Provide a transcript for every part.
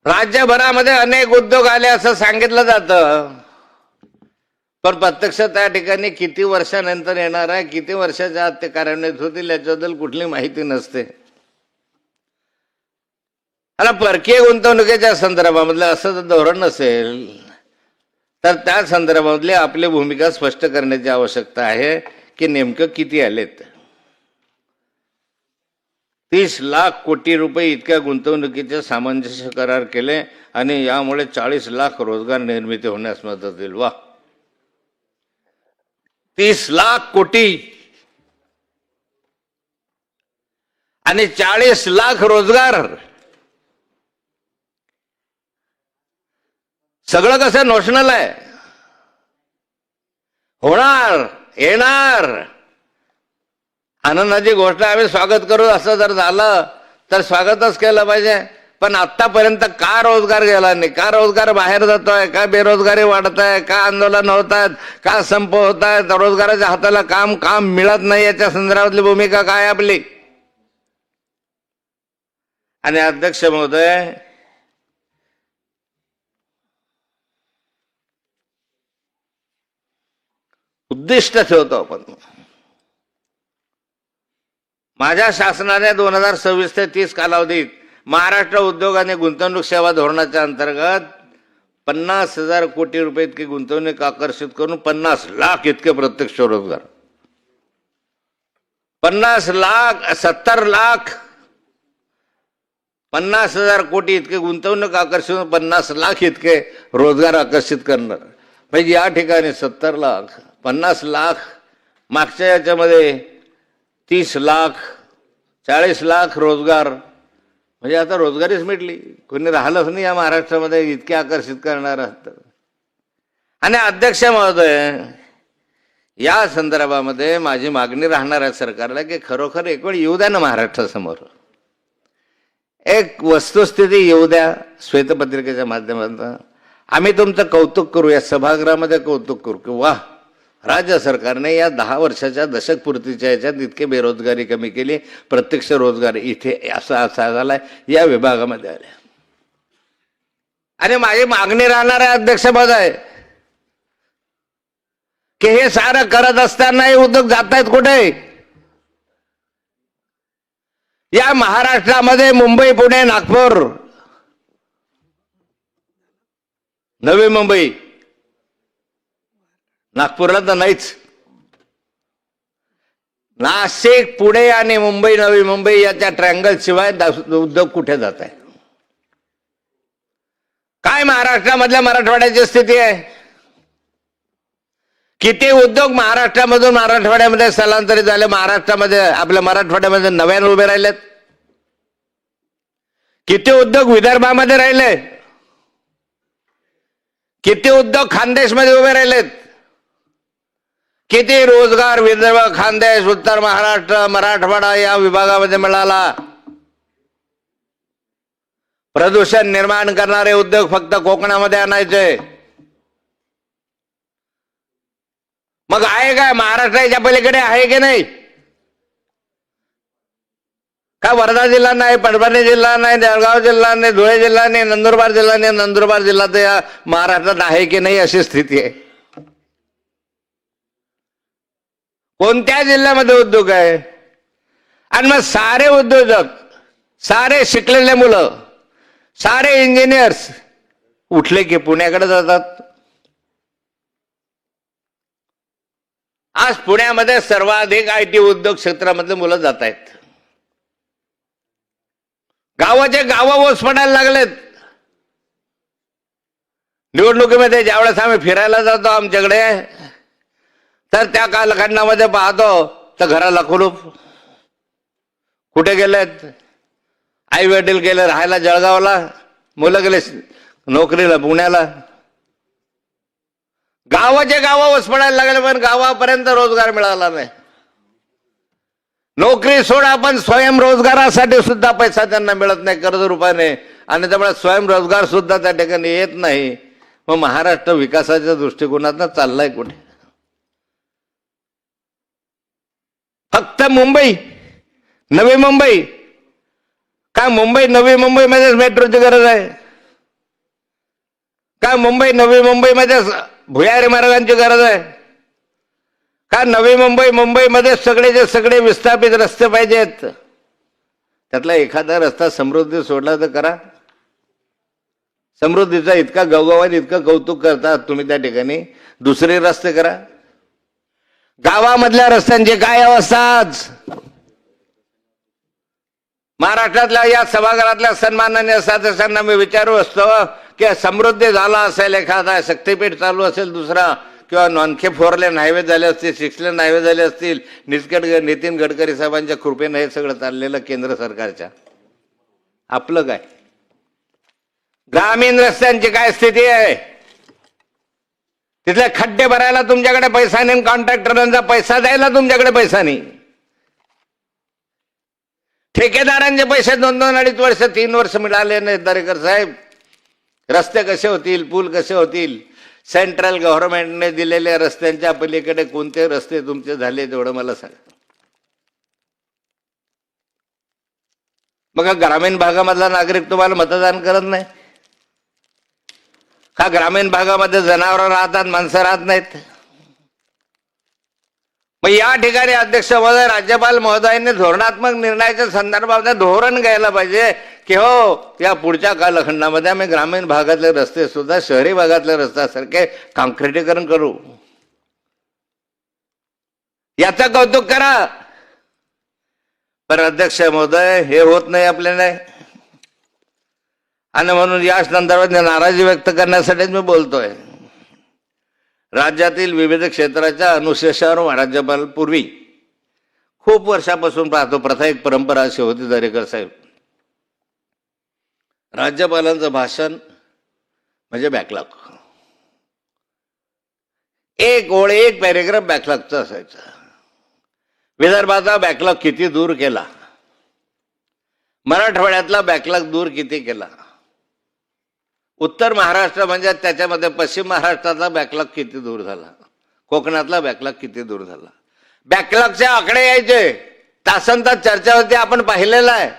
राज्यभरामध्ये अनेक उद्योग आले असं सांगितलं जातं, पण प्रत्यक्ष त्या ठिकाणी किती वर्षानंतर येणार आहे, किती वर्षाच्या आत ते कार्यान्वित होतील याच्याबद्दल कुठली माहिती नसते. आता परकीय गुंतवणुकीच्या संदर्भामधलं असं जर धोरण नसेल तर त्या संदर्भामधली आपली भूमिका स्पष्ट करण्याची आवश्यकता आहे की नेमकं किती आलेत. 30 लाख कोटी रुपये इतक्या गुंतवणुकीचे सामंजस्य करार केले आणि यामुळे 40 लाख रोजगार निर्मिती होण्यास मदत होईल. वा, 30 लाख कोटी आणि 40 लाख रोजगार. सगळं कसं नोशनल आहे, होणार, येणार, आनंदाची गोष्ट. आम्ही स्वागत करू. असं जर झालं तर स्वागतच केलं पाहिजे. पण आतापर्यंत का रोजगार गेला नाही, का रोजगार बाहेर जातोय, का बेरोजगारी वाढत आहे, का आंदोलन होत आहेत, का संप होत आहेत, रोजगाराच्या हाताला काम मिळत नाही, याच्या संदर्भातली भूमिका काय आपली. आणि अध्यक्ष महोदय, उद्दिष्ट ठेवतो आपण. माझ्या शासनाने 2026 ते 30 कालावधीत महाराष्ट्र उद्योग आणि गुंतवणूक सेवा धोरणाच्या अंतर्गत 50,000 कोटी रुपये इतकी गुंतवणूक आकर्षित करून 50 लाख इतके प्रत्यक्ष रोजगार, 50 लाख 70 लाख 50,000 कोटी इतके गुंतवणूक आकर्षित, 50 लाख इतके रोजगार आकर्षित करणार. म्हणजे या ठिकाणी 70 लाख 50 लाख, मागच्या याच्यामध्ये 30 लाख 40 लाख रोजगार. म्हणजे आता रोजगारीच मिटली, कोणी राहिलंच नाही या महाराष्ट्रामध्ये इतके आकर्षित करणार असतं. आणि अध्यक्ष महोदय, या संदर्भामध्ये माझी मागणी राहणार आहे सरकारला की खरोखर एक वेळ येऊ द्या ना महाराष्ट्रासमोर, एक वस्तुस्थिती येऊ द्या श्वेतपत्रिकेच्या माध्यमातून. आम्ही तुमचं कौतुक करू, या सभागृहामध्ये कौतुक करू की वाह, राज्य सरकारने या 10 वर्षाच्या दशकपूर्तीच्या याच्यात इतके बेरोजगारी कमी केली, प्रत्यक्ष रोजगार इथे असा झालाय या विभागामध्ये आले. आणि माझी मागणी राहणार आहे अध्यक्ष महोदय की हे सारं करत असताना हे उद्योग जात आहेत कुठे. या महाराष्ट्रामध्ये मुंबई, पुणे, नागपूर, नवी मुंबई, नागपूरला तर नाहीच, नाशिक, पुणे आणि मुंबई, नवी मुंबई याच्या ट्रँगल शिवाय उद्योग कुठे जात आहे. काय महाराष्ट्रामधल्या मराठवाड्याची स्थिती आहे. किती उद्योग महाराष्ट्रामधून मराठवाड्यामध्ये स्थलांतरित झाले, महाराष्ट्रामध्ये आपल्या मराठवाड्यामध्ये नव्याने उभे राहिलेत. किती उद्योग विदर्भामध्ये राहिले, किती उद्योग खानदेशमध्ये उभे राहिलेत. किती रोजगार विदर्भ, खानदेश, उत्तर महाराष्ट्र, मराठवाडा या विभागामध्ये मिळाला. प्रदूषण निर्माण करणारे उद्योग फक्त कोकणामध्ये आणायचे. मग आहे काय महाराष्ट्राच्या पलीकडे, आहे की नाही. का वर्धा जिल्हा नाही, परभणी जिल्हा नाही, जळगाव जिल्हा नाही, धुळे जिल्हा नाही, नंदुरबार जिल्हा नाही. नंदुरबार जिल्हा तर या महाराष्ट्रात आहे की नाही अशी स्थिती आहे. कोणत्या जिल्ह्यामध्ये उद्योग आहे. आणि मग सारे उद्योजक, सारे शिकलेले मुलं, सारे इंजिनियर्स उठले की पुण्याकडे जातात. आज पुण्यामध्ये सर्वाधिक IT उद्योग क्षेत्रामधले मुलं जात आहेत. गावाचे गावं ओस पडायला लागलेत. निवडणुकीमध्ये ज्यावेळेस आम्ही फिरायला जातो आमच्याकडे, तर त्या कालखंडामध्ये पाहतो तर घराला कुलूप. कुठे गेलेत, आई वडील गेले राहायला जळगावला, मुलं गेले नोकरीला पुण्याला. गावाचे गावं ओस पडायला लागले, पण गावापर्यंत रोजगार मिळाला नाही. नोकरी सोडा, पण स्वयंरोजगारासाठी सुद्धा पैसा त्यांना मिळत नाही कर्ज रूपाने. आणि त्यामुळे स्वयंरोजगार सुद्धा त्या ठिकाणी येत नाही. मग महाराष्ट्र विकासाच्या दृष्टिकोनातून चाललाय कुठे. फक्त मुंबई, नवी मुंबई. काय मुंबई, नवी मुंबईमध्येच मेट्रोची गरज आहे. का नवी मुंबईमध्ये भुयारी मार्गांची गरज आहे का? नवी मुंबईमध्ये सगळेचे सगळे विस्थापित रस्ते पाहिजेत. त्यातला एखादा रस्ता समृद्धी सोडला तर करा. समृद्धीचा इतका गवगवान इतकं कौतुक करतात तुम्ही त्या ठिकाणी, दुसरे रस्ते करा. गावामधल्या रस्त्यांची काय अवस्था आज? महाराष्ट्रातल्या या सभागृहातल्या सन्माननीय सदस्यांना मी विचारू असतो की समृद्धी झाला असेल, एखादा शक्तीपीठ चालू असेल दुसरा, किंवा आणखी 4 लेन हायवे झाले असतील, 6 लेन हायवे झाले असतील, नितीन गडकरी साहेबांच्या कृपेने हे सगळं चाललेलं केंद्र सरकारच्या. आपलं काय? ग्रामीण रस्त्यांची काय स्थिती आहे? तिथले खड्डे भरायला तुमच्याकडे पैसा नाही, कॉन्ट्रॅक्टरांचा पैसा द्यायला तुमच्याकडे पैसा नाही, ठेकेदारांचे पैसे 2-2, 2.5 वर्ष 3 वर्ष मिळाले नाहीत. दरेकर साहेब, रस्ते कसे होतील? पूल कसे होतील? सेंट्रल गव्हर्नमेंटने दिलेल्या रस्त्यांच्या पलीकडे कोणते रस्ते तुमचे झाले तेवढं मला सांगा. मग ग्रामीण भागामधला नागरिक तुम्हाला मतदान करत नाही का? ग्रामीण भागामध्ये जनावरं राहतात, माणसं राहत नाहीत. मग या ठिकाणी अध्यक्ष महोदय, राज्यपाल महोदयांनी धोरणात्मक निर्णयाच्या संदर्भात धोरण घ्यायला पाहिजे की हो, या पुढच्या कालखंडामध्ये आम्ही ग्रामीण भागातले रस्ते सुद्धा शहरी भागातल्या रस्त्यासारखे काँक्रिटीकरण करू. याचं कौतुक करा. पण अध्यक्ष महोदय, हे होत नाही आपल्याला, आणि म्हणून या संदर्भात नाराजी व्यक्त करण्यासाठीच मी बोलतोय. राज्यातील विविध क्षेत्राच्या अनुशेषावर राज्यपाल पूर्वी खूप वर्षापासून पाहतो, प्रथा एक परंपरा अशी होती दरेकर साहेब, राज्यपालांचं भाषण म्हणजे बॅकलॉग, एक ओळ एक पॅरेग्राफ बॅकलॉगचा असायचा. विदर्भाचा बॅकलॉग किती दूर केला, मराठवाड्यातला बॅकलॉग दूर किती केला, उत्तर महाराष्ट्र म्हणजे त्याच्यामध्ये पश्चिम महाराष्ट्रातला बॅकलॉग किती दूर झाला, कोकणातला बॅकलॉग किती दूर झाला. बॅकलॉगचे आकडे यायचे, तासनतास चर्चा होती, आपण पाहिलेलं आहे.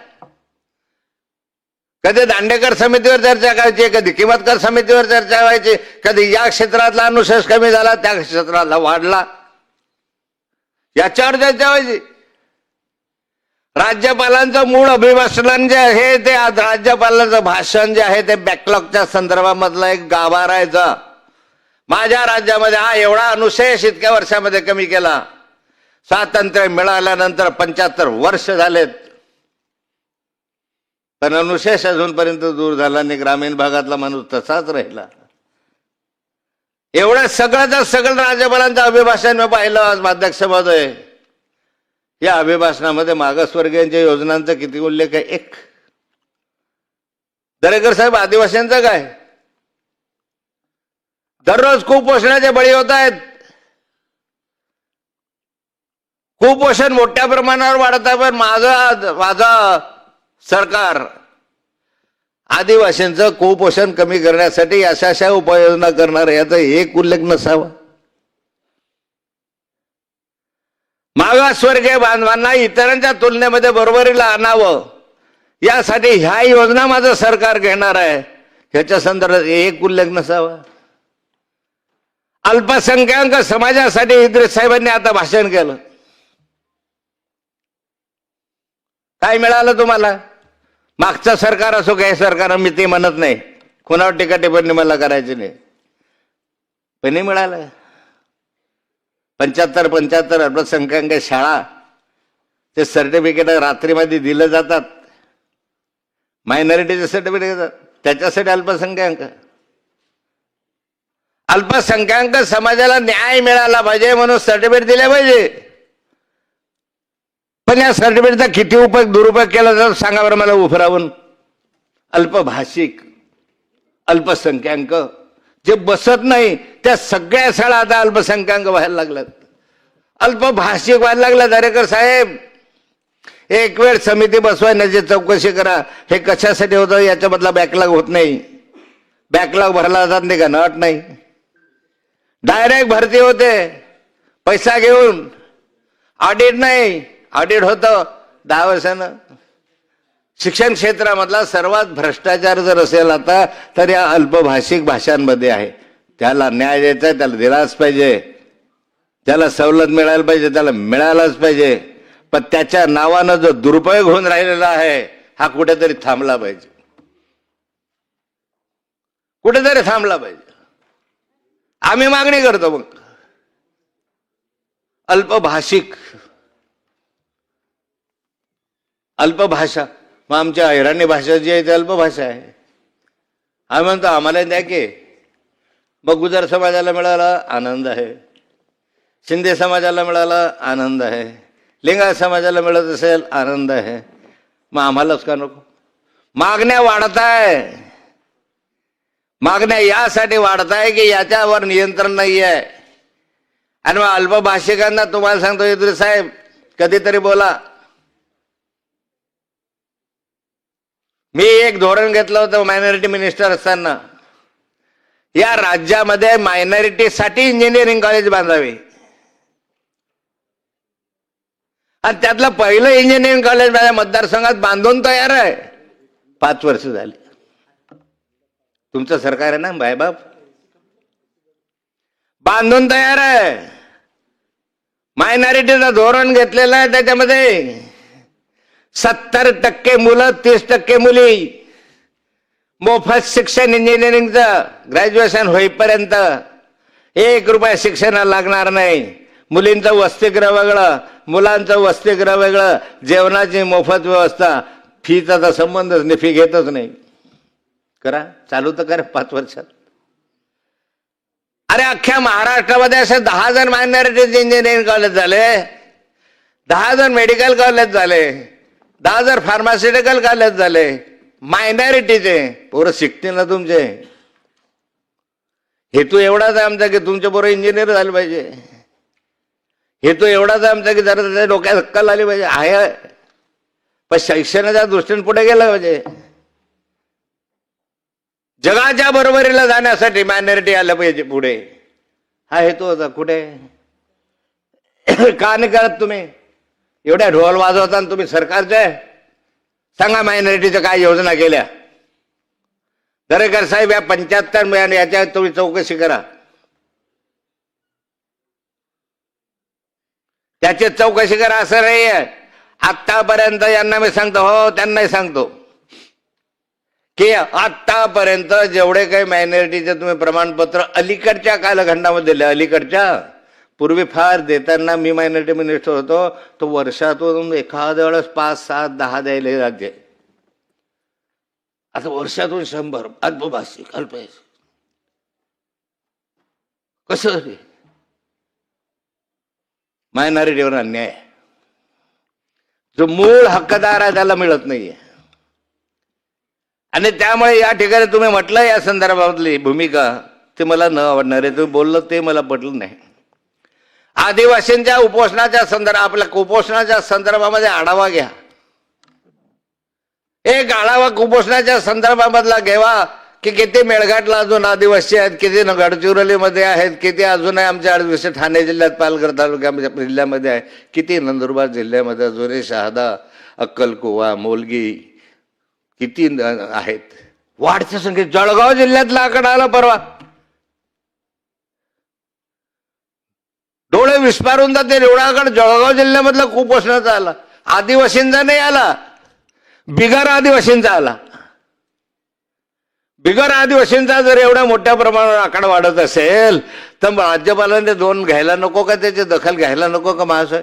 कधी दांडेकर समितीवर चर्चा करायची, कधी किंमतकर समितीवर चर्चा व्हायची, कधी या क्षेत्रातला अनुशेष कमी झाला, त्या क्षेत्रातला वाढला, याच्यावर चर्चा व्हायची. राज्यपालांचं मूळ अभिभाषण जे आहे ते, आज राज्यपालांचं भाषण जे आहे ते बॅकलॉगच्या संदर्भामधला एक गाभा राहायचा. माझ्या राज्यामध्ये हा एवढा अनुशेष इतक्या वर्षामध्ये कमी केला. स्वातंत्र्य मिळाल्यानंतर 75 वर्ष झालेत, पण अनुशेष अजूनपर्यंत दूर झाला नाही. ग्रामीण भागातला माणूस तसाच राहिला. एवढं सगळं राज्यपालांचं अभिभाषण मी पाहिलं आज अध्यक्ष महोदय. या अभिभाषणामध्ये मागासवर्गीयांच्या योजनांचा किती उल्लेख आहे? एक. दरेकर साहेब, आदिवासींचं काय? दररोज कुपोषणाचे बळी होत आहेत. कुपोषण मोठ्या प्रमाणावर वाढत आहे, पण माझं सरकार आदिवासींचं कुपोषण कमी करण्यासाठी अशा उपाययोजना करणार आहे, याचा एक उल्लेख नसावा. मागासवर्गीय बांधवांना इतरांच्या तुलनेमध्ये बरोबरीला आणावं, यासाठी ह्या योजना माझं सरकार घेणार आहे, ह्याच्या संदर्भात एक उल्लेख नसावा. अल्पसंख्याक समाजासाठी इद्रिस साहेबांनी आता भाषण केलं. काय मिळालं तुम्हाला? मागचं सरकार असो काय सरकार, मी ते म्हणत नाही, कोणावर टीका टिप्पणी मला करायची नाही, पण नाही मिळालं. 75 अल्पसंख्याक शाळा, ते सर्टिफिकेट रात्रीमध्ये दिलं जातात, मायनॉरिटीचे सर्टिफिकेट, त्याच्यासाठी अल्पसंख्याक समाजाला न्याय मिळाला पाहिजे म्हणून सर्टिफिकेट दिले पाहिजे. पण या सर्टिफिकेटचा किती उपयोग दुरुपयोग केला जातो सांगा बरं मला उफरावून. अल्पभाषिक, अल्पसंख्याक जे बसत नाही त्या सगळ्या शाळा आता अल्पसंख्याक व्हायला लागल्यात, अल्पभाषिक व्हायला लागला. दरेकर साहेब, एक वेळ समिती बसवायची, चौकशी करा हे कशासाठी होतं, याच्यामधला बॅकलॉग होत नाही. बॅकलॉग भरला जात नाही का? नट नाही, डायरेक्ट भरती होते पैसा घेऊन, ऑडिट नाही. ऑडिट होतं 10 वर्षानं, शिक्षण क्षेत्रामधला सर्वात भ्रष्टाचार जर असेल आता तर या अल्पभाषिक भाषांमध्ये आहे. त्याला न्याय द्यायचा, त्याला दिलाच पाहिजे, त्याला सवलत मिळायला पाहिजे, त्याला मिळालाच पाहिजे. पण त्याच्या नावानं जो दुरुपयोग होऊन राहिलेला आहे हा कुठेतरी थांबला पाहिजे, कुठेतरी थांबला पाहिजे. आम्ही मागणी करतो मग अल्पभाषा. मग आमच्या इराणी भाषा जी आहे ती अल्पभाषा आहे. आम्ही म्हणतो आम्हाला द्या की. मग गुजर समाजाला मिळाला आनंद आहे, शिंदे समाजाला मिळाला आनंद आहे, लिंगायत समाजाला मिळत असेल आनंद आहे. मग आम्हालाच का नको? मागण्या वाढताय, मागण्या यासाठी वाढताय की याच्यावर नियंत्रण नाही आहे. आणि मग अल्पभाषिकांना तुम्हाला सांगतो इद्रिस साहेब कधीतरी बोला. मी एक धोरण घेतलं होतं मायनॉरिटी मिनिस्टर असताना, या राज्यामध्ये मायनॉरिटीसाठी इंजिनिअरिंग कॉलेज बांधावे. आणि त्यातलं पहिलं इंजिनिअरिंग कॉलेज माझ्या मतदारसंघात बांधून तयार आहे. 5 वर्ष झाली. तुमचं सरकार आहे ना बायबाप, बांधून तयार आहे. मायनॉरिटीचं धोरण घेतलेलं आहे, त्याच्यामध्ये 70% मुलं 30% मुली मोफत शिक्षण इंजिनिअरिंगचं ग्रॅज्युएशन होईपर्यंत. 1 रुपया शिक्षणाला लागणार नाही. मुलींचं वसतिगृह वेगळं, मुलांचं वसतिगृह वेगळं, जेवणाची मोफत व्यवस्था, फीचा तर संबंधच नाही, फी घेतच नाही. करा, चालू तर करा 5 वर्षात. अरे अख्ख्या महाराष्ट्रामध्ये असे 10 जण मायनॉरिटीज इंजिनिअरिंग कॉलेज झाले, 10 जण मेडिकल कॉलेज झाले, 10 जण फार्मास्युटिकल कॉलेज झाले. मायनॉरिटीचे पोरं शिकतील ना तुमचे. हेतू एवढाच आहे आमचा की तुमचे पोरं इंजिनियर झाले पाहिजे. हेतू एवढाच आहे आमचा की जरा त्याच्या डोक्यात अक्कल आली पाहिजे. आहे पण शिक्षणाच्या दृष्टीने पुढे गेलं पाहिजे. जगाच्या बरोबरीला जाण्यासाठी मायनॉरिटी आलं पाहिजे पुढे, हा हेतू होता. कुठे का नाही करत तुम्ही? एवढ्या ढोल वाजवता तुम्ही सरकारचे. सांगा मायनॉरिटीच्या काय योजना केल्या? दरेकर साहेब या 75 याच्या तुम्ही चौकशी करा, त्याची चौकशी करा. असं नाही आहे आतापर्यंत. यांना मी सांगतो, हो त्यांनाही सांगतो की आतापर्यंत जेवढे काही मायनॉरिटीचे तुम्ही प्रमाणपत्र अलीकडच्या कालखंडामध्ये दिले, अलीकडच्या, पूर्वी फार देताना मी मायनॉरिटी मिनिस्टर होतो, तो वर्षातून एखाद्या वेळेस 5, 7, 10 द्यायला राज्य. आता वर्षातून 100 अल्पभाषिक कसं रे? मायनॉरिटीवर अन्याय. जो मूळ हक्कदार आहे त्याला मिळत नाहीये. आणि त्यामुळे या ठिकाणी तुम्ही म्हटलं या संदर्भातली भूमिका ते मला न आवडणार आहे. तुम्ही बोललं ते मला पटलं नाही. आदिवासींच्या उपोषणाच्या आपल्या कुपोषणाच्या संदर्भामध्ये आढावा घ्या. एक आढावा कुपोषणाच्या संदर्भामधला घ्यावा की किती मेळघाटला अजून आदिवासी आहेत, किती गडचिरोलीमध्ये आहेत, किती अजूनही आमच्या आदिवासी ठाणे जिल्ह्यात पालघर तालुक्यामध्ये जिल्ह्यामध्ये आहे, किती नंदुरबार जिल्ह्यामध्ये अजूनही शहादा, अक्कलकुवा, मोलगी किती आहेत. वाढत्या संख्येत जळगाव जिल्ह्यातला आकडा आला परवा. डोळे विस्पारून जाते एवढा आकडा जळगाव जिल्ह्यामधला कुपोषणाचा आला. आदिवासींचा नाही आला, बिगर आदिवासींचा आला. बिगर आदिवासींचा जर एवढ्या मोठ्या प्रमाणावर आकडा वाढत असेल तर राज्यपालांनी 2 घ्यायला नको का? त्याची दखल घ्यायला नको का? महाशय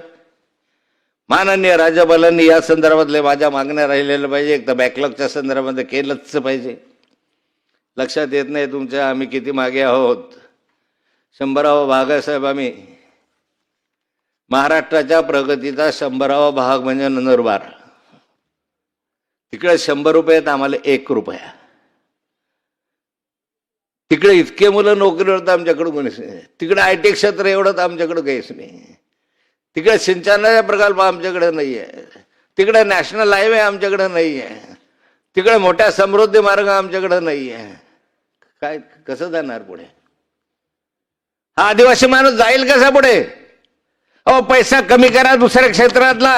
माननीय राज्यपालांनी या संदर्भातले माझ्या मागण्या राहिलेल्या पाहिजे. एक तर बॅकलॉगच्या संदर्भामध्ये केलंच पाहिजे. लक्षात येत नाही तुमच्या आम्ही किती मागे आहोत. 100वा भाग आहे साहेब. आम्ही महाराष्ट्राच्या प्रगतीचा 100वा भाग म्हणजे नंदुरबार. तिकडे 100 रुपयात आम्हाला 1 रुपया. तिकडे इतके मुलं नोकरीवर तर आमच्याकडे कोणीच नाही. तिकडे IT क्षेत्र एवढं तर आमच्याकडे काहीच नाही. तिकडे सिंचनाचा प्रकल्प आमच्याकडे नाही आहे. तिकडे नॅशनल हायवे आमच्याकडे नाही आहे. तिकडे मोठ्या समृद्धी मार्ग आमच्याकडे नाही आहे. काय कसं जाणार पुढे? हा आदिवासी माणूस जाईल कसा पुढे? अहो पैसा कमी करा दुसऱ्या क्षेत्रातला.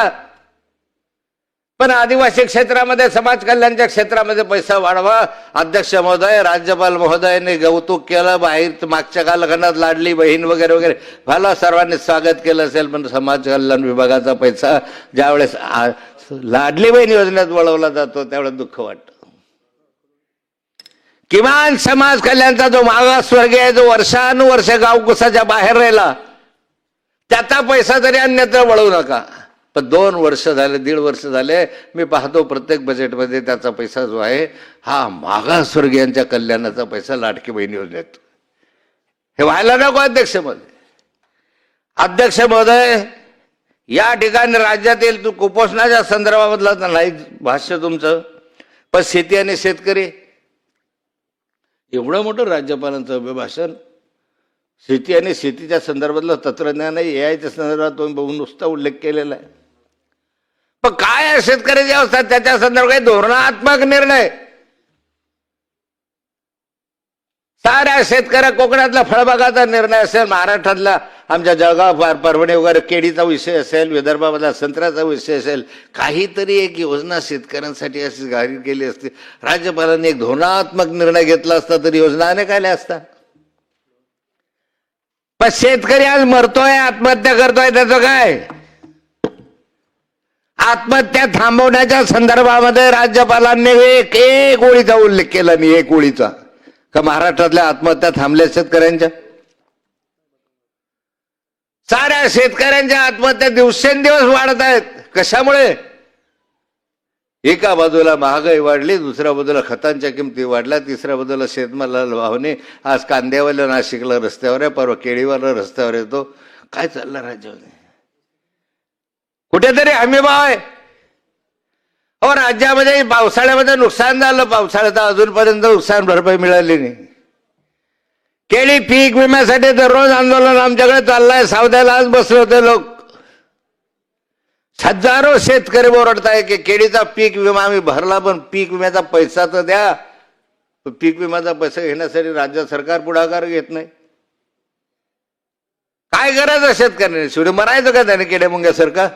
पण आदिवासी क्षेत्रामध्ये समाज कल्याणच्या क्षेत्रामध्ये पैसा वाढवा. अध्यक्ष महोदय, राज्यपाल महोदयांनी कौतुक केलं. बाहेर मागच्या कालखंडात लाडली बहीण वगैरे वगैरे भला सर्वांनी स्वागत केलं असेल, पण समाज कल्याण विभागाचा पैसा ज्यावेळेस लाडली बहीण योजनेत वळवला जातो त्यावेळेस दुःख वाटतं. किमान समाज कल्याणचा जो मागासवर्गीय आहे, जो वर्षानुवर्ष गावकुसाच्या बाहेर राहिला, त्याचा पैसा तरी अन्यत्र वळवू नका. पण 2 वर्ष झाले, 1.5 वर्ष झाले, मी पाहतो प्रत्येक बजेटमध्ये त्याचा पैसा जो आहे हा मागासवर्गीयांच्या कल्याणाचा पैसा लाडकी बहीण योजनेत. हे व्हायला नको अध्यक्ष महोदय. अध्यक्ष महोदय, या ठिकाणी राज्यातील कुपोषणाच्या संदर्भामधला तर नाही भाष्य तुमचं, पण शेती आणि शेतकरी, एवढं मोठं राज्यपालांचं अभिभाषण, शेती आणि शेतीच्या संदर्भातलं तंत्रज्ञान आहे, एआयच्या संदर्भात तुम्ही बघून नुसता उल्लेख केलेला आहे. पण काय आहे शेतकऱ्याची अवस्था, त्याच्या संदर्भात काही धोरणात्मक निर्णय. साऱ्या शेतकऱ्या, कोकणातला फळबागाचा निर्णय असेल, महाराष्ट्रातला आमच्या जळगाव परभणी वगैरे केळीचा विषय असेल, विदर्भामधला संत्र्याचा विषय असेल, काहीतरी एक योजना शेतकऱ्यांसाठी अशी जाहीर केली असती. राज्यपालांनी एक धोरणात्मक निर्णय घेतला असता तरी योजना अनेक आल्या असता. पण शेतकरी आज मरतोय, आत्महत्या करतोय, त्याचं काय? आत्महत्या थांबवण्याच्या संदर्भामध्ये राज्यपालांनी एक ओळीचा उल्लेख केला नाही, एक ओळीचा, का महाराष्ट्रातल्या आत्महत्या थांबल्या शेतकऱ्यांच्या? साऱ्या शेतकऱ्यांच्या आत्महत्या दिवसेंदिवस वाढत आहेत. कशामुळे? एका बाजूला महागाई वाढली, दुसऱ्या बाजूला खतांच्या किमती वाढल्या, तिसऱ्या बाजूला शेतमालाला भावने. आज कांद्यावाला नाशिकला रस्त्यावर आहे, परवा केळीवाला रस्त्यावर येतो. काय चाललं राज्यामध्ये? कुठेतरी हमी भाव आहे. अहो, राज्यामध्ये पावसाळ्यामध्ये नुकसान झालं, पावसाळ्यात अजूनपर्यंत नुकसान भरपाई मिळाली नाही. केळी पीक विम्यासाठी दररोज आंदोलन आमच्याकडे चाललंय. सावद्याला आज बसले होते लोक, हजारो शेतकरी ओरडताय की केळीचा पीक विमा आम्ही भरला, पण पीक विम्याचा पैसा तर द्या. पीक विम्याचा पैसा घेण्यासाठी राज्य सरकार पुढाकार घेत नाही. काय करायचं शेतकऱ्याने? शेवटी मरायचं का त्याने केडे मुंग्यासारखं?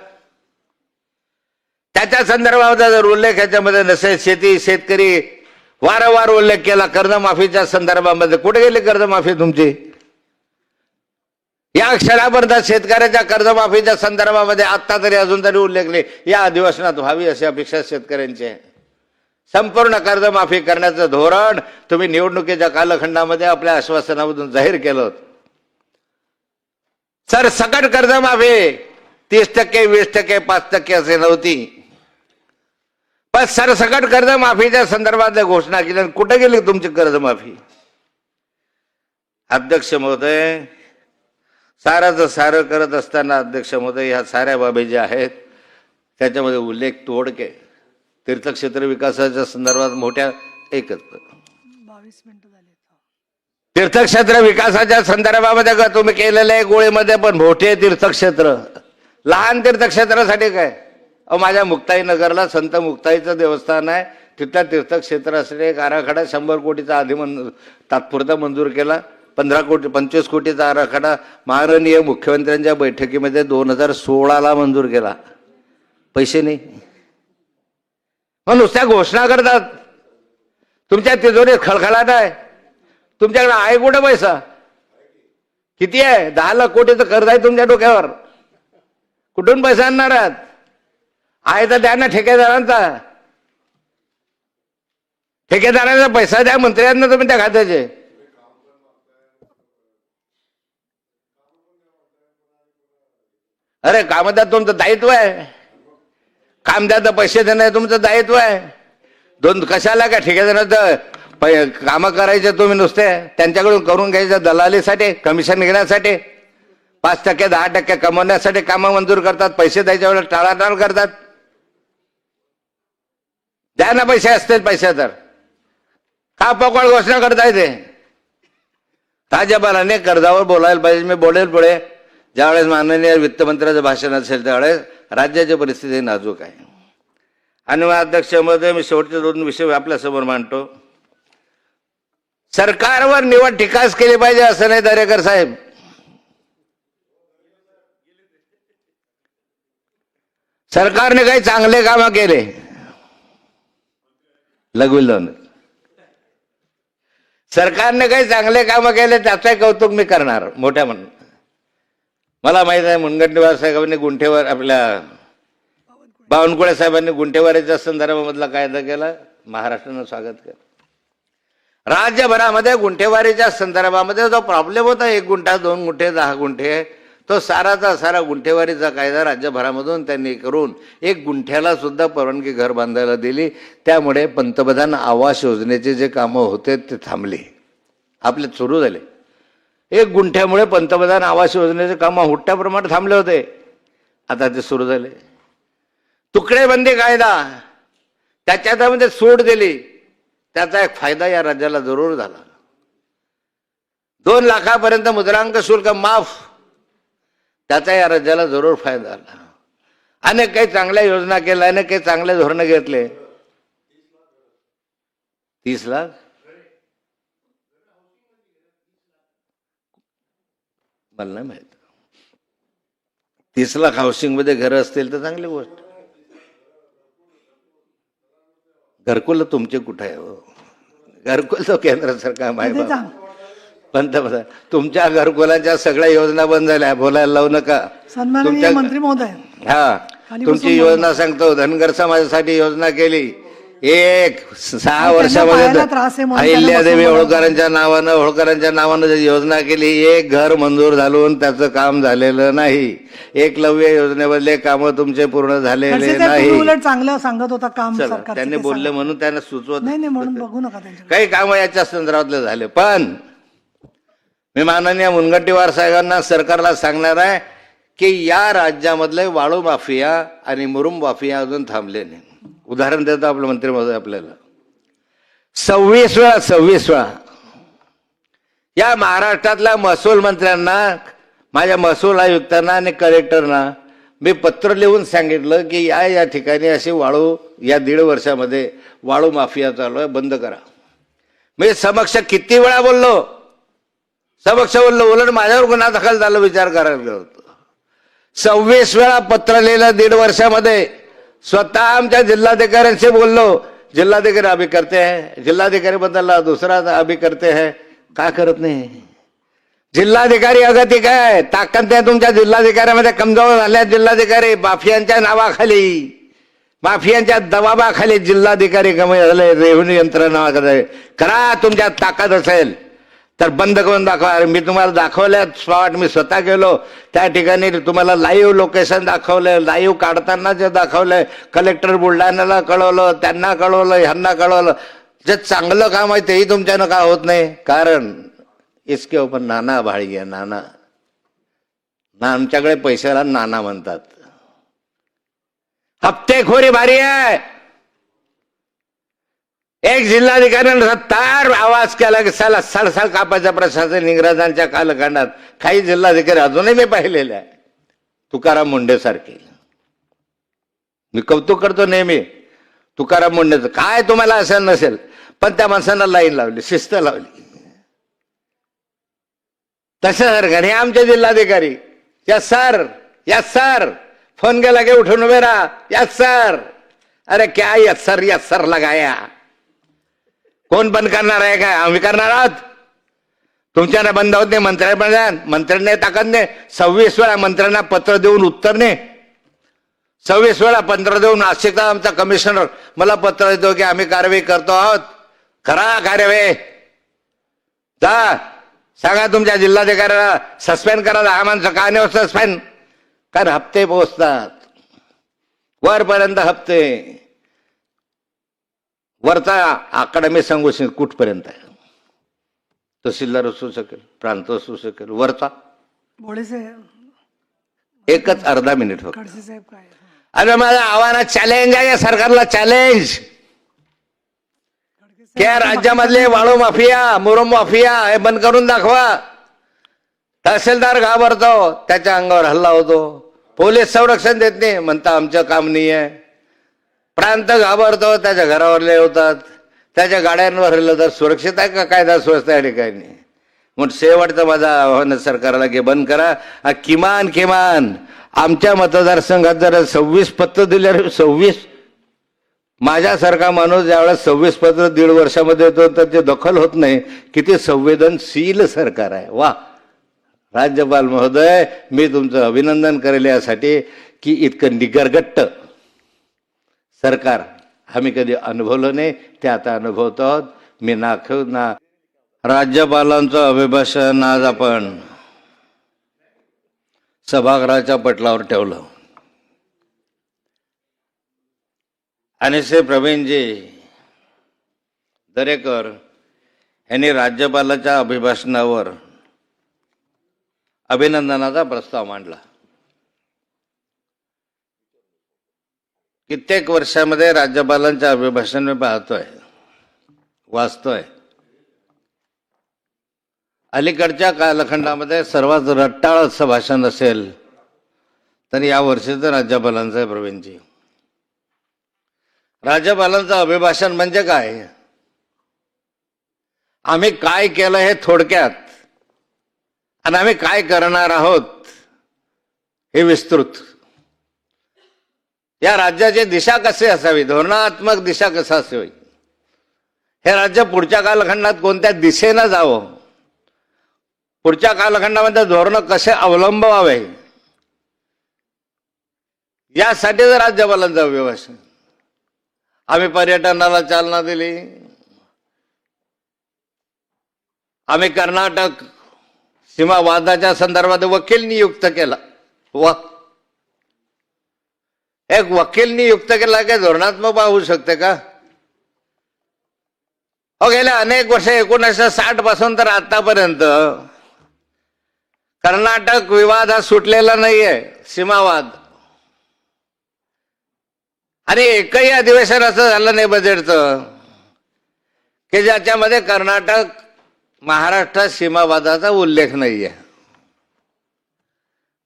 त्याच्या संदर्भात जर उल्लेख याच्यामध्ये नसेल, शेतकरी वारंवार उल्लेख केला. कर्जमाफीच्या संदर्भामध्ये कुठे गेली कर्जमाफी तुमची? या क्षणापर्यंत शेतकऱ्याच्या कर्जमाफीच्या संदर्भामध्ये आता तरी अजून तरी उल्लेख नाही. या अधिवेशनात व्हावी अशी अपेक्षा शेतकऱ्यांची आहे. संपूर्ण कर्जमाफी करण्याचं धोरण तुम्ही निवडणुकीच्या कालखंडामध्ये आपल्या आश्वासनामधून जाहीर केलं होतं. सरसकट कर्जमाफी 30%, 20%, 5% असे नव्हती, पण सरसकट कर्जमाफीच्या संदर्भात घोषणा केली. कुठे गेली तुमची कर्जमाफी? अध्यक्ष महोदय, साराचं सारं करत असताना अध्यक्ष महोदय, ह्या साऱ्या बाबी ज्या आहेत त्याच्यामध्ये उल्लेख तोडके तीर्थक्षेत्र विकासाच्या संदर्भात मोठ्या एकच 22 मिनिटं झाली. तीर्थक्षेत्र विकासाच्या संदर्भामध्ये का तुम्ही केलेलं आहे गोळीमध्ये, पण मोठे तीर्थक्षेत्र, लहान तीर्थक्षेत्रासाठी काय? माझ्या मुक्ताई नगरला संत मुक्ताईचं देवस्थान आहे, तिथल्या तीर्थक्षेत्रासाठी एक आराखडा 100 कोटीचा आधी तात्पुरता मंजूर केला. 25 कोटीचा आराखडा माननीय मुख्यमंत्र्यांच्या बैठकीमध्ये 2016ला मंजूर केला. पैसे नाही, मग नुसत्या घोषणा करतात. तुमच्या तिजोरीत खळखळाट आहे. तुमच्याकडे आहे कुठे पैसा? किती आहे? 10 लाख कोटीचं कर्ज आहे तुमच्या डोक्यावर. कुठून पैसा आणणार आहात? आहे तर द्या ना ठेकेदारांचा. ठेकेदारांचा पैसा द्या मंत्र्यांना तुम्ही त्या खात्याचे. अरे काम द्या, तुमचं दायित्व आहे. काम द्या तर पैसे देणं तुमचं दायित्व आहे. कशाला का ठेकेदाराचं कामं करायचे तुम्ही नुसते त्यांच्याकडून करून घ्यायचं दलालीसाठी, कमिशन घेण्यासाठी, 5%, 10% कमवण्यासाठी कामं मंजूर करतात. पैसे द्यायच्या वेळेला टाळाटाळ करतात. द्या ना पैसे असतील पैसे तर. का पोकळ घोषणा करता येते? राज्यपालाने कर्जावर बोलायला पाहिजे. मी बोलेल पुढे, ज्यावेळेस माननीय वित्तमंत्र्याचं भाषण असेल त्यावेळेस. राज्याची परिस्थिती नाजूक आहे. आणि अध्यक्ष महोदय, मी शेवटचे 2 विषय आपल्यासमोर मांडतो. सरकारवर निवड टीकाच केली पाहिजे असं नाही दरेकर साहेब. सरकारने काही चांगले कामं केले लघवीला सरकारने काही चांगले कामं केले त्याचंही कौतुक मी करणार मोठ्या म्हणून. मला माहित आहे मुनगंटीवार साहेबांनी गुंठेवार आपल्या बावनकुळे साहेबांनी गुंठेवारीच्या संदर्भामधला कायदा केला. महाराष्ट्रानं स्वागत केलं. राज्यभरामध्ये गुंठेवारीच्या संदर्भामध्ये जो प्रॉब्लेम होता 1 गुंठा 2 गुंठे 10 गुंठे तो साराचा सारा गुंठेवारीचा कायदा राज्यभरामधून त्यांनी करून 1 गुंठ्याला सुद्धा परवानगी घर बांधायला दिली. त्यामुळे पंतप्रधान आवास योजनेचे जे कामं होते ते थांबले आपले सुरू झाले. 1 गुंठ्यामुळे पंतप्रधान आवास योजनेचे कामं मोठ्या प्रमाणात थांबले होते. आता ते सुरू झाले. तुकडेबंदी कायदा त्याच्यामध्ये सूट दिली. त्याचा एक फायदा या राज्याला जरूर झाला. 2 लाखापर्यंत मुद्रांक शुल्क माफ त्याचा या राज्याला जरूर फायदा झाला. अनेक काही चांगल्या योजना केल्या अनेक काही चांगले धोरण घेतले. 30 लाख मला नाही माहित. 30 लाख हाऊसिंग मध्ये घर असतील तर चांगली गोष्ट. घरकुल तुमचे कुठे आहे हो? घरकुल तो केंद्र सरकार आहे. पंतप्रधान तुमच्या घरकुलाच्या सगळ्या योजना बंद झाल्या. बोलायला लावू नका. सन्माननीय मंत्री महोदय, तुमची योजना सांगतो. धनगर समाजासाठी योजना केली. 6 वर्षामध्ये अहिल्यादेवी होळकरांच्या नावानं योजना केली. 1 घर मंजूर झालं त्याचं काम झालेलं नाही. एकलव्य योजनेमधले कामं तुमचे पूर्ण झालेले नाही. उलट चांगलं सांगत होता काम सरकार. त्यांनी बोलले म्हणून त्यांना सुचवत नाही म्हणून बघू नका त्यांच्याकडे. काही कामं याच्या संदर्भातले झाले. पण मी माननीय मुनगंटीवार साहेबांना सरकारला सांगणार आहे की या राज्यामधले वाळू माफिया आणि मुरुम माफिया अजून थांबले नाही. उदाहरण देतो आपलं मंत्री महोदय आपल्याला. 26 वेळा या महाराष्ट्रातल्या महसूल मंत्र्यांना माझ्या महसूल आयुक्तांना आणि कलेक्टरना मी पत्र लिहून सांगितलं की या ठिकाणी अशी वाळू या 1.5 वर्षामध्ये वाळू माफिया चालू आहे बंद करा. मी समक्ष किती वेळा बोललो. उलट माझ्यावर गुन्हा दाखल झाला विचार करायला गेलो होतो. 26 वेळा पत्र लिहिलं 1.5 वर्षामध्ये. स्वतः आमच्या जिल्हाधिकाऱ्यांशी बोललो. जिल्हाधिकारी अभी करते हैं. जिल्हाधिकारी बदलला दुसरा अभी करते हैं. का करत नाही? जिल्हाधिकारी अगतिक आहे. ताकद आहे तुमच्या जिल्हाधिकाऱ्यामध्ये. कमजोर झाल्या जिल्हाधिकारी. माफियांच्या नावाखाली माफियांच्या दबावाखाली जिल्हाधिकारी कमी झाले. रेव्हेन्यू यंत्रणा करा. तुमच्या ताकद असेल तर बंद करून दाखवा. मी तुम्हाला दाखवल्या स्पॉट. मी स्वतः गेलो त्या ठिकाणी. तुम्हाला लाईव्ह लोकेशन दाखवलं. लाईव्ह काढताना जे दाखवलंय. कलेक्टर बुलढाण्याला कळवलं. त्यांना कळवलं. ह्यांना कळवलं. जे चांगलं काम आहे तेही तुमच्यानं का होत नाही? कारण इसके ऊपर नाना भाळी आहे. नाना आमच्याकडे पैशाला नाना म्हणतात. हप्तेखोरी भारी आहे. एक जिल्हाधिकाऱ्याने 70 आवाज केला की साला सळसळ कापायचा प्रशासन इंग्रजांच्या कालखंडात. काही जिल्हाधिकारी अजूनही मी पाहिलेले आहे. तुकाराम मुंडे सारखे. मी कौतुक करतो नेहमी तुकाराम मुंडेचं. काय तुम्हाला असेल नसेल पण त्या माणसांना लाईन लावली. शिस्त लावली. तशासारखं हे आमचे जिल्हाधिकारी. यस सर फोन केला की उठून उभे राहा. Yes sir. अरे क्या यस सर लगाया. कोण बंद करणार आहे का? आम्ही करणार आहोत. तुमच्याने बंद होत नाही. मंत्र्यांनी ताकद नाही. 26 वेळा मंत्र्यांना पत्र देऊन उत्तर नाही. 26 वेळा पत्र देऊन नाशिकचा आमचा कमिशनर मला पत्र देतो की आम्ही कारवाई करतो आहोत. करा कार्यवाही. जा सांगा तुमच्या जिल्हाधिकाऱ्याला सस्पेंड करा. हा माणसं का नाही सस्पेंड? कारण हप्ते पोहोचतात वरपर्यंत. हप्ते वरचा आकडा मी सांगू शकेल कुठपर्यंत आहे. तहसीलदार असू शकेल, प्रांत असू शकेल. वरचा एकच अर्धा मिनिट फक्त. अरे माझं आव्हान चॅलेंज आहे या सरकारला. चॅलेंज त्या राज्यामधले वाळू माफिया मुरुम माफिया हे बंद करून दाखवा. तहसीलदार घाबरतो. त्याच्या अंगावर हल्ला होतो. पोलीस संरक्षण देत नाही. म्हणता आमचं काम नाही आहे. प्रांत घाबरतो. त्याच्या घरावरले होतात. त्याच्या गाड्यांवर हल्ला तर सुरक्षित आहे का कायदा सुव्यवस्था या ठिकाणी? म्हणून शेवटचं माझं आव्हान आहे सरकारला की बंद करा. किमान आमच्या मतदारसंघात जर 26 पत्र दिले, 26, माझ्यासारखा माणूस ज्यावेळेस 26 पत्र 1.5 वर्षामध्ये येतो तर ते दखल होत नाही. किती संवेदनशील सरकार आहे. वा राज्यपाल महोदय, मी तुमचं अभिनंदन करेल यासाठी की इतकं निगरगट्ट सरकार आम्ही कधी अनुभवलं नाही, ते आता अनुभवतो आहोत. मी ना राज्यपालांचं अभिभाषण आज आपण सभागृहाच्या पटलावर ठेवलं आणि श्री प्रवीणजी दरेकर यांनी राज्यपालाच्या अभिभाषणावर अभिनंदनाचा प्रस्ताव मांडला. कित्येक वर्षामध्ये राज्यपालांच्या अभिभाषण मी पाहतोय, वाचतोय. अलीकडच्या कालखंडामध्ये सर्वात रट्टाळ असं भाषण असेल तर या वर्षीचं राज्यपालांचं आहे. प्रवीणजी, राज्यपालांचं अभिभाषण म्हणजे काय, आम्ही काय केलं हे थोडक्यात आणि आम्ही काय करणार आहोत हे विस्तृत. या राज्याची दिशा कशी असावी, धोरणात्मक दिशा कसा असावी, हे राज्य पुढच्या कालखंडात कोणत्या दिशेनं जावं, पुढच्या कालखंडामध्ये धोरणं कसे अवलंबावे, यासाठी जर राज्यपालांचं अभिभाषण. आम्ही पर्यटनाला चालना दिली, आम्ही कर्नाटक सीमा वादाच्या संदर्भात वकील नियुक्त केला. एक वकील नियुक्त केला की धोरणात्मक होऊ शकते का? हो, गेल्या अनेक वर्ष 1960 पासून तर आतापर्यंत कर्नाटक विवाद हा सुटलेला नाहीये, सीमावाद. आणि एकही अधिवेशन असं झालं नाही बजेटचं की ज्याच्यामध्ये कर्नाटक महाराष्ट्र सीमावादाचा उल्लेख नाहीये.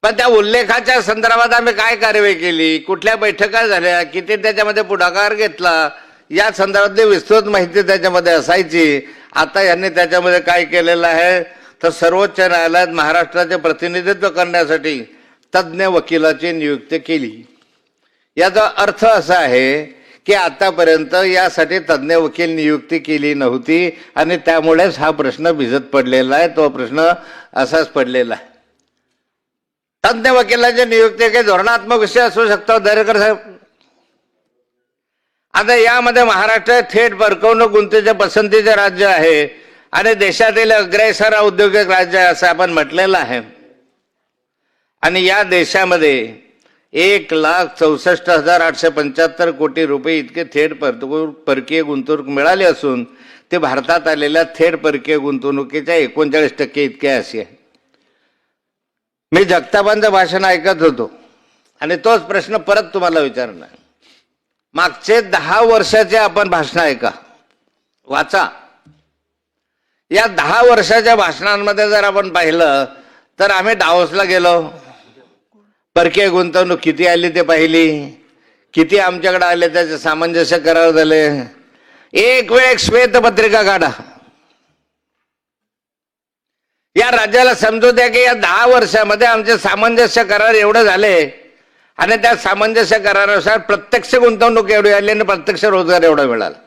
पण त्या उल्लेखाच्या संदर्भात आम्ही काय कार्यवाही केली, कुठल्या बैठका झाल्या, किती त्याच्यामध्ये पुढाकार घेतला, या संदर्भातली विस्तृत माहिती त्याच्यामध्ये असायची. आता यांनी त्याच्यामध्ये काय केलेलं आहे तर सर्वोच्च न्यायालयात महाराष्ट्राचे प्रतिनिधित्व करण्यासाठी तज्ज्ञ वकिलाची नियुक्ती केली. याचा अर्थ असा आहे की आतापर्यंत यासाठी तज्ज्ञ वकील नियुक्ती केली नव्हती आणि त्यामुळेच हा प्रश्न भिजत पडलेला आहे. तो प्रश्न असाच पडलेला आहे. तज्ज्ञ वकिलाची नियुक्ती काही धोरणात्मक विषय असू शकतो. दरेकर साहेब, आता यामध्ये महाराष्ट्र थेट परकवणूक गुंतवणुकीच्या पसंतीचे राज्य आहे आणि देशातील अग्रेसर औद्योगिक राज्य आहे असं आपण म्हटलेलं आहे. आणि या देशामध्ये 1,64,875 कोटी रुपये इतके थेट परकीय गुंतवणूक मिळाली असून ते भारतात आलेल्या थेट परकीय गुंतवणुकीच्या 39% इतके अशी आहे. मी जगतापांचं भाषण ऐकत होतो आणि तोच प्रश्न परत तुम्हाला विचारणार. मागचे 10 वर्षाचे आपण भाषण ऐका, वाचा. या 10 वर्षाच्या भाषणांमध्ये जर आपण पाहिलं तर आम्ही डावोसला गेलो, परकीय गुंतवणूक किती आली ते पाहिली, किती आमच्याकडे आले त्याचे सामंजस्य करार झाले. एक वेळ एक श्वेतपत्रिका काढा, या राज्याला समजू द्या की या 10 वर्षामध्ये आमचे सामंजस्य करार एवढे झाले आणि त्या सामंजस्य करारानुसार प्रत्यक्ष गुंतवणूक एवढी आली आणि प्रत्यक्ष रोजगार एवढा मिळाला.